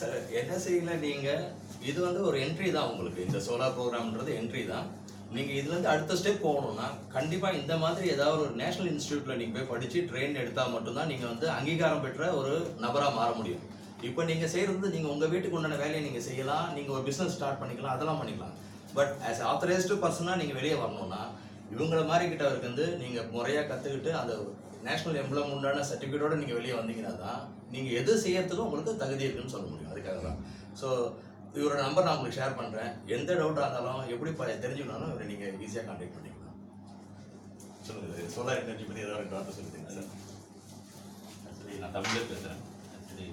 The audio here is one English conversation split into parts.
Sir என்எஸ்ஐயில் நீங்கள் இது வந்து ஒரு என்ட்ரி தான் உங்களுக்கு. இந்த சோலார் ப்ரோக்ராம்ன்றது என்ட்ரி தான். நீங்கள் இதுலேருந்து அடுத்த ஸ்டெப் போகணுன்னா கண்டிப்பாக இந்த மாதிரி ஏதாவது ஒரு நேஷனல் இன்ஸ்டியூட்டில் நீங்கள் போய் படித்து ட்ரெயின் எடுத்தால் மட்டும்தான் நீங்கள் வந்து அங்கீகாரம் பெற்ற ஒரு நபராக மாற முடியும். இப்போ நீங்கள் செய்கிறது நீங்கள் உங்கள் வீட்டுக்கு உண்டான வேலையை நீங்கள் செய்யலாம், நீங்கள் ஒரு பிஸ்னஸ் ஸ்டார்ட் பண்ணிக்கலாம், அதெல்லாம் பண்ணிக்கலாம். பட் ஆஸ் ஆத்தரைஸ்டு பர்சனாக நீங்கள் வெளியே வரணும்னா இவங்கள மாதிரி கிட்டவருக்கு வந்து நீங்கள் முறையாக கற்றுக்கிட்டு அந்த நேஷனல் எம்ப்ளம் உண்டான சர்டிஃபிகேட்டோடு நீங்கள் வெளியே வந்தீங்கன்னா தான் நீங்கள் எது செய்யறதுக்கும் உங்களுக்கு தகுதி இருக்குன்னு சொல்ல முடியும். அதுக்காக தான். ஸோ இவரோட நம்பர் நான் உங்களுக்கு ஷேர் பண்ணுறேன். எந்த டவுட்டாக இருந்தாலும் எப்படி தெரிஞ்சுக்கணும் இவரை நீங்கள் ஈஸியாக கான்டாக்ட் பண்ணிக்கலாம். சொல்லுங்கள், சோலார் எனர்ஜி பற்றி ஏதாவது ரெண்டு வார்த்தை சொல்லுங்க சார். ஆக்சுவலி நான் தமிழே பேசுகிறேன். ஆக்சுவலி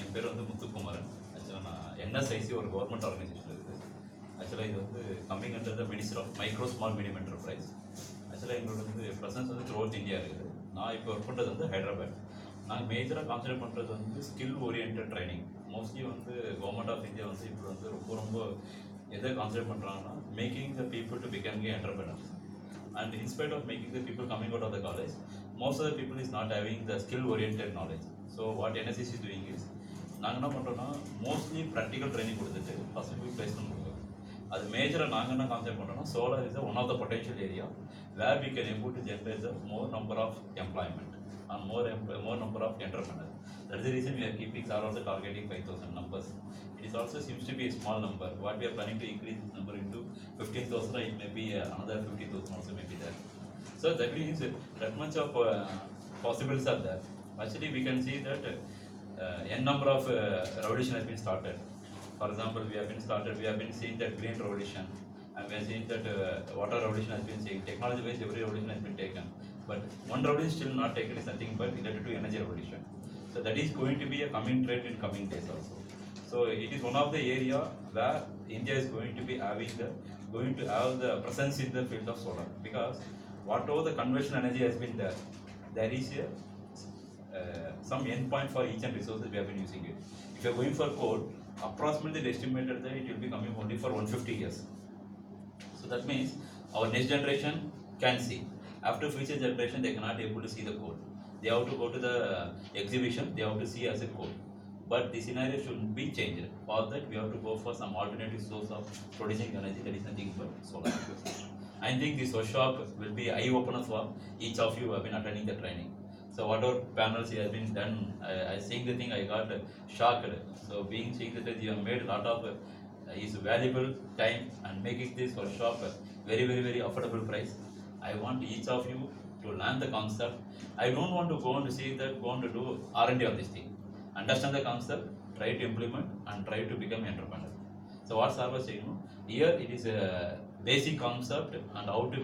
என் பேர் வந்து முத்துக்குமார். ஆக்சுவலாக நான் NSIC ஒரு கவர்மெண்ட் ஆர்கனைசேஷன் இருக்குது. ஆக்சுவலாக இது வந்து coming under the minister of micro small medium enterprise. ஆக்சுவலாக எங்களோட வந்து ப்ரெசன்ஸ் வந்து த்ரூ அவுட் இந்தியா இருக்குது. நான் இப்போ ஒர்க் பண்ணுறது வந்து ஹைதராபாத். நாங்கள் மேஜராக கான்சன்ட்ரேட் பண்ணுறது வந்து ஸ்கில் ஓரியன்ட் ட்ரைனிங். மோஸ்ட்லி வந்து கவர்மெண்ட் ஆஃப் இந்தியா வந்து இப்போ வந்து ரொம்ப எதை கான்சன்ட்ரேட் பண்ணுறாங்கன்னா making the people to become a entrepreneurs. And in spite of making the people coming out of the college, most of the people is not having the skill oriented knowledge. So what NSIC is doing is, நாங்கள் என்ன பண்ணுறோன்னா mostly practical training கொடுத்துட்டு first placement கொடுக்குறோம். அது மேஜராக நாங்கள் என்ன concept பண்ணுறோன்னா solar is one of the potential area where we can able to generate the more number of employment and more number of entrepreneurs. That's the reason we are keeping are also targeting 5,000 numbers. It is also seems to be a small number. What we are planning to increase this number into 15,000, it may be another 50,000 also may be there. So that means that much of possibilities are there. Actually, we can see that n number of revolution has been started. For example, we have been seeing that green revolution, and we are seeing that water revolution has been seen. Technology wise, every revolution has been taken. But one revolution still not taken is nothing but related to energy revolution. So that is going to be a coming trend in coming days also. So it is one of the area where India is going to have the presence in the field of solar, because whatever the conventional energy has been there is some end point for each and resources we have been using it. If you are going for coal, approximately they estimated that it will be coming only for 150 years. So that means our next generation can see. After future generation, they cannot able to see the coal. They have to go to the exhibition. They have to see as a coal. But the scenario should be changed. For that, we have to go for some alternative source of producing energy. That is nothing but solar. I think this workshop will be eye opener for each of you who have been attending the training. So whatever panels has been done, I seeing the thing, I got shocked. So seeing that you have made a lot of is valuable time and making this workshop very, very, very affordable price. I want each of you to learn the concept. I don't want to go on to see that, go on to do R&D on this thing. Understand the concept, try to implement, and try to become an entrepreneur. So what sir was saying, here it is a basic concept and how to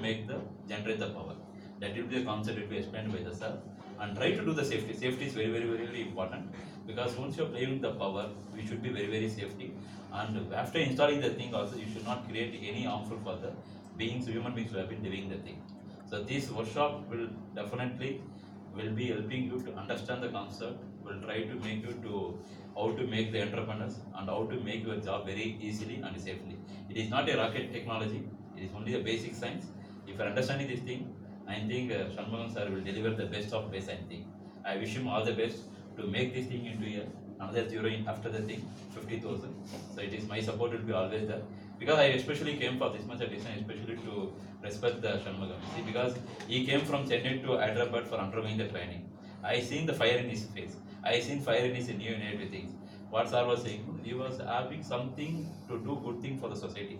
generate the power. That will be the concept will be explained by the sir. And try to do the safety. Safety is very, very, very, very important, because once you are playing with the power, we should be very, very safety. And after installing the thing also, you should not create any harmful for the human beings who have been living the thing. So this workshop will definitely be helping you to understand the concept, will try to make you to how to make the entrepreneurs and how to make your job very easily and safely. It is not a rocket technology, it is only a basic science. If you are understanding this thing, I think Shanmugam sir will deliver the best of best, I think. I wish him all the best to make this thing into another zero in after the thing, 50,000. So it is my support will be always there. Because I especially came for this much edition, especially to respect the Shanmugam. See, because he came from Chennai to Hyderabad for undergoing the training. I seen the fire in his face. I seen fire in his new innovative things. What sir was saying, he was having something to do good thing for the society.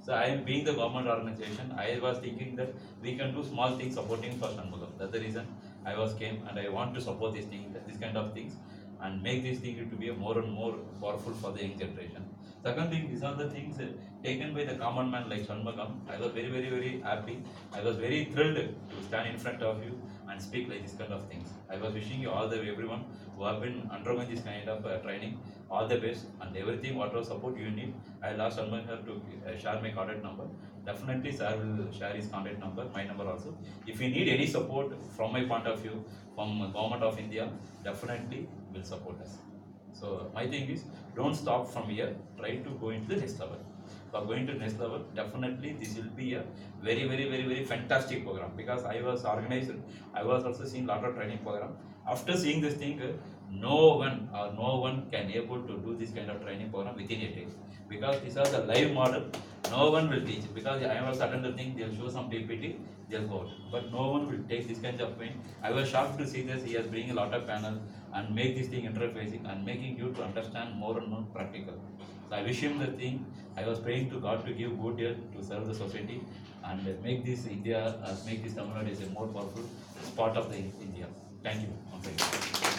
So I am being the government organization, I was thinking that we can do small things supporting for Shanmugam. That's the reason I came, and I want to support this thing, this kind of things, and make this thing to be a more and more powerful for the young generation. Second thing, these are the things taken by the common man like Shanmugam. I was very, very, very happy. I was very thrilled to stand in front of you and speak like this kind of things. I was wishing you all the everyone who have been undergoing this kind of training, all the best, and everything whatever support you need. I will ask Shanmugam to share my contact number. Definitely sir will share his contact number, my number also. If you need any support from my point of view, from government of India, definitely will support us. So my thing is, don't stop from here, try to go into the next level. For going to next level, definitely this will be a very, very, very, very fantastic program, because I was also seeing lot of training program. After seeing this thing, no one can able to do this kind of training program within a day, because these are the live model. No one will teach, because I was attend the thing, they'll show some PPT, they'll go out, but no one will take this kind of thing. I was shocked to see this. He has bring a lot of panel and make this thing interfacing and making you to understand more and more practical. So I wish him the thing. I was praying to God to give good health to serve the society and make this India, make this Tamil Nadu as a more powerful part of the India. Thank you.